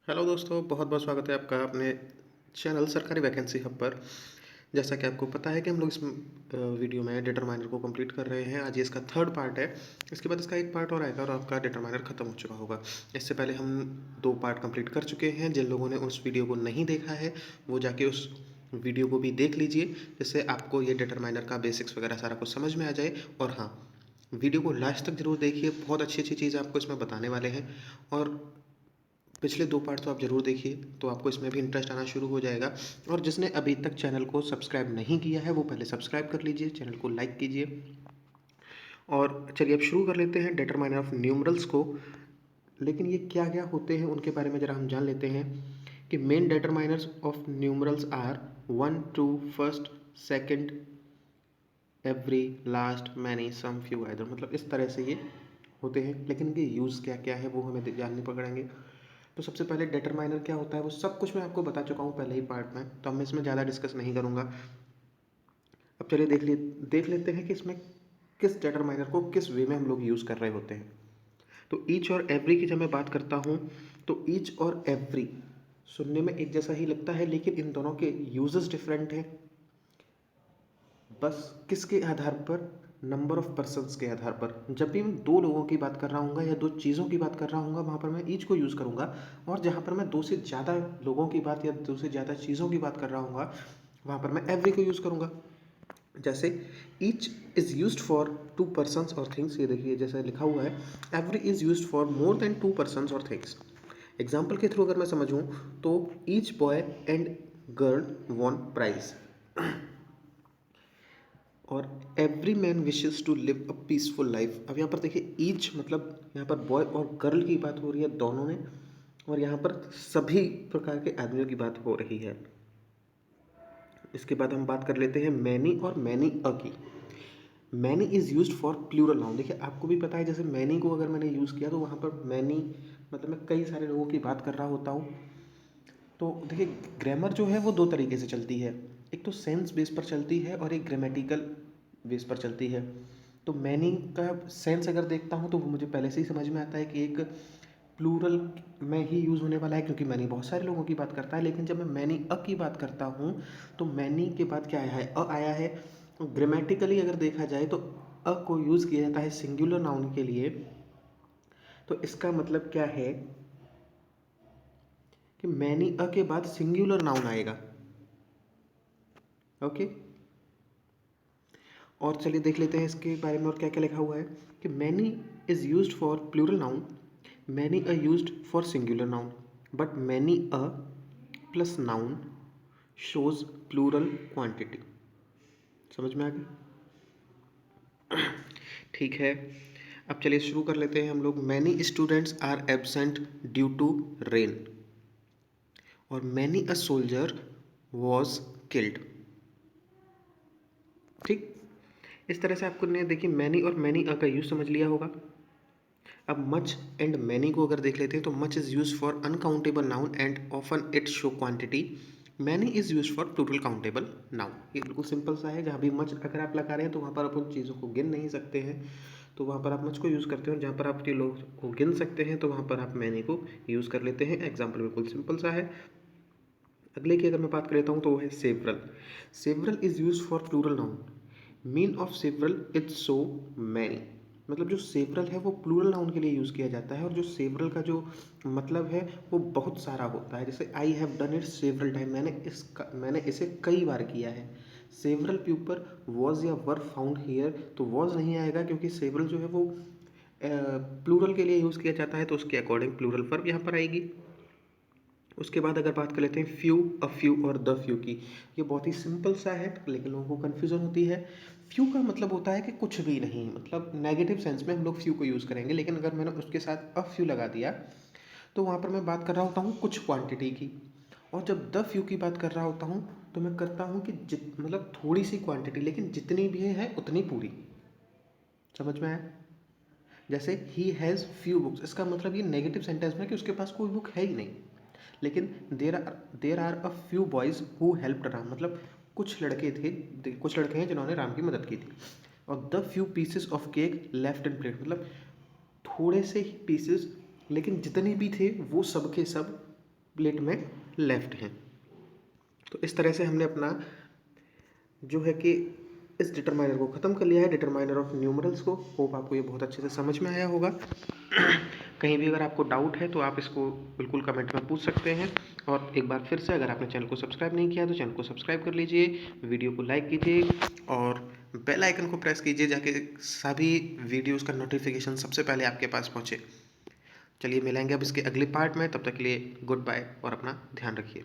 Hello दोस्तों, बहुत बहुत स्वागत है आपका अपने चैनल सरकारी वैकेंसी हब पर। जैसा कि आपको पता है कि हम लोग इस वीडियो में डिटरमाइनर को कंप्लीट कर रहे हैं। आज ये इसका थर्ड पार्ट है। इसके बाद इसका एक पार्ट और आएगा और आपका डिटरमाइनर खत्म हो चुका होगा। इससे पहले हम 2 पार्ट कंप्लीट कर चुके हैं। जिन लोगों ने उस वीडियो को नहीं देखा है वो जाके उस वीडियो को भी देख लीजिए, जिससे आपको ये डिटरमाइनर का बेसिक्स वगैरह सारा कुछ समझ में आ जाए। और हाँ, वीडियो को लास्ट तक जरूर देखिए, बहुत अच्छी अच्छी चीज़ें आपको इसमें बताने वाले हैं। और पिछले 2 पार्ट तो आप ज़रूर देखिए, तो आपको इसमें भी इंटरेस्ट आना शुरू हो जाएगा। और जिसने अभी तक चैनल को सब्सक्राइब नहीं किया है वो पहले सब्सक्राइब कर लीजिए, चैनल को लाइक कीजिए। और चलिए अब शुरू कर लेते हैं डिटरमाइनर ऑफ न्यूमरल्स को। लेकिन ये क्या क्या होते हैं उनके बारे में ज़रा हम जान लेते हैं कि main determiners of numerals are 1, 2, first, second, every, last, many, some, few, either. मतलब इस तरह से ये होते हैं। लेकिन इनके यूज़ क्या क्या है वो हमें जानने पड़ेंगे। तो सबसे पहले डिटरमाइनर क्या होता है वो सब कुछ मैं आपको बता चुका हूँ पहले ही पार्ट में, तो मैं इसमें ज़्यादा डिस्कस नहीं करूँगा। अब चलिए देख लेते हैं कि इसमें किस डिटरमाइनर को किस वे में हम लोग यूज़ कर रहे होते हैं। तो ईच और एवरी की जब मैं बात करता हूँ तो ईच और एवरी सुनने में एक जैसा ही लगता है, लेकिन इन दोनों के यूजेस डिफरेंट हैं। बस किसके आधार पर? नंबर ऑफ पर्सन्स के आधार पर। जब भी मैं 2 लोगों की बात कर रहा हूँ या 2 चीज़ों की बात कर रहा हूँ वहाँ पर मैं ईच को यूज़ करूँगा। और जहाँ पर मैं 2 से ज़्यादा लोगों की बात या 2 से ज़्यादा चीज़ों की बात कर रहा हूँ वहाँ पर मैं एवरी को यूज़ करूँगा। जैसे each is used for 2 persons और थिंग्स, ये देखिए जैसे लिखा हुआ है, every is used for more than 2 persons और थिंग्स। एग्जाम्पल के थ्रू अगर मैं समझूँ तो each boy and girl won prize, और every man wishes to live a peaceful life. अब यहाँ पर देखिए ईच मतलब यहाँ पर बॉय और गर्ल की बात हो रही है दोनों में, और यहाँ पर सभी प्रकार के आदमियों की बात हो रही है। इसके बाद हम बात कर लेते हैं मैनी और मैनी अ की। Many is used for plural noun. देखिए आपको भी पता है, जैसे मैनी को अगर मैंने यूज़ किया तो वहाँ पर मैनी मतलब मैं कई सारे लोगों की बात कर रहा होता हूँ। तो देखिए ग्रामर जो है वो 2 तरीके से चलती है, एक तो सेंस बेस पर चलती है और एक ग्रामेटिकल बेस पर चलती है। तो मैनी का सेंस अगर देखता हूँ तो वो मुझे पहले से ही समझ में आता है कि एक प्लूरल में ही यूज़ होने वाला है, क्योंकि मैनी बहुत सारे लोगों की बात करता है। लेकिन जब मैं मैनी अ की बात करता हूँ तो मैनी के बाद क्या आया है? अ आया है। ग्रामेटिकली अगर देखा जाए तो अ को यूज़ किया जाता है सिंगुलर नाउन के लिए। तो इसका मतलब क्या है कि मैनी अ के बाद सिंगुलर नाउन आएगा। ओके। और चलिए देख लेते हैं इसके बारे में और क्या क्या लिखा हुआ है कि many is used for plural noun, many a used for singular noun, but many a plus noun shows plural quantity. समझ में आ गया? ठीक है, अब चलिए शुरू कर लेते हैं हम लोग। Many students are absent due to rain, और many a soldier was killed. ठीक, इस तरह से आपको ने देखिए मैनी और मैनी अ का यूज समझ लिया होगा। अब मच एंड मैनी को अगर देख लेते हैं तो much is use for uncountable noun and often it show quantity, many is use for total countable noun. ये बिल्कुल सिंपल सा है। जहाँ भी मच अगर आप लगा रहे हैं तो वहाँ पर आप उन चीज़ों को गिन नहीं सकते हैं, तो वहाँ पर आप मच को यूज़ करते हैं। जहाँ पर आप लोग को गिन सकते हैं तो वहाँ पर आप मैनी को यूज़ कर लेते हैं। एग्जाम्पल बिल्कुल सिंपल सा है। अगले की अगर मैं बात कर लेता हूँ तो वो है several. Several is use for plural noun, mean of several is so many. मतलब जो सेवरल है वो प्लूरल नाउन के लिए यूज़ किया जाता है, और जो सेवरल का जो मतलब है वो बहुत सारा होता है। जैसे I have done it several time, मैंने इसे कई बार किया है। सेवरल पीपल वॉज या वर फाउंड हियर, तो वॉज नहीं आएगा क्योंकि सेवरल जो है वो प्लूरल के लिए यूज़ किया जाता है, तो उसके अकॉर्डिंग प्लूरल वर्ब यहाँ पर आएगी। उसके बाद अगर बात कर लेते हैं फ्यू, अ फ्यू और द फ्यू की। ये बहुत ही सिंपल सा है लेकिन लोगों को कन्फ्यूज़न होती है। फ्यू का मतलब होता है कि कुछ भी नहीं, मतलब नेगेटिव सेंस में हम लोग फ्यू को यूज़ करेंगे। लेकिन अगर मैंने उसके साथ अ फ्यू लगा दिया तो वहाँ पर मैं बात कर रहा होता हूँ कुछ क्वांटिटी की। और जब द फ्यू की बात कर रहा होता हूँ तो मैं करता हूँ कि मतलब थोड़ी सी क्वांटिटी, लेकिन जितनी भी है उतनी पूरी। समझ में आया? जैसे ही हैज़ फ्यू बुक्स, इसका मतलब ये नेगेटिव सेंटेंस में कि उसके पास कोई बुक है ही नहीं। लेकिन there are a few boys who helped Ram, मतलब कुछ लड़के हैं जिन्होंने राम की मदद की थी। और the few pieces of cake left in plate, मतलब थोड़े से ही पीसेस, लेकिन जितने भी थे वो सब के सब प्लेट में लेफ्ट हैं। तो इस तरह से हमने अपना जो है कि इस डिटरमाइनर को ख़त्म कर लिया है, डिटरमाइनर ऑफ न्यूमरल्स को। होप आपको ये बहुत अच्छे से समझ में आया होगा। कहीं भी अगर आपको डाउट है तो आप इसको बिल्कुल कमेंट में पूछ सकते हैं। और एक बार फिर से अगर आपने चैनल को सब्सक्राइब नहीं किया तो चैनल को सब्सक्राइब कर लीजिए, वीडियो को लाइक कीजिए और बेल आइकन को प्रेस कीजिए जाके सभी वीडियोस का नोटिफिकेशन सबसे पहले आपके पास पहुंचे। चलिए मिलेंगे अब इसके अगले पार्ट में, तब तक के लिए गुड बाय और अपना ध्यान रखिए।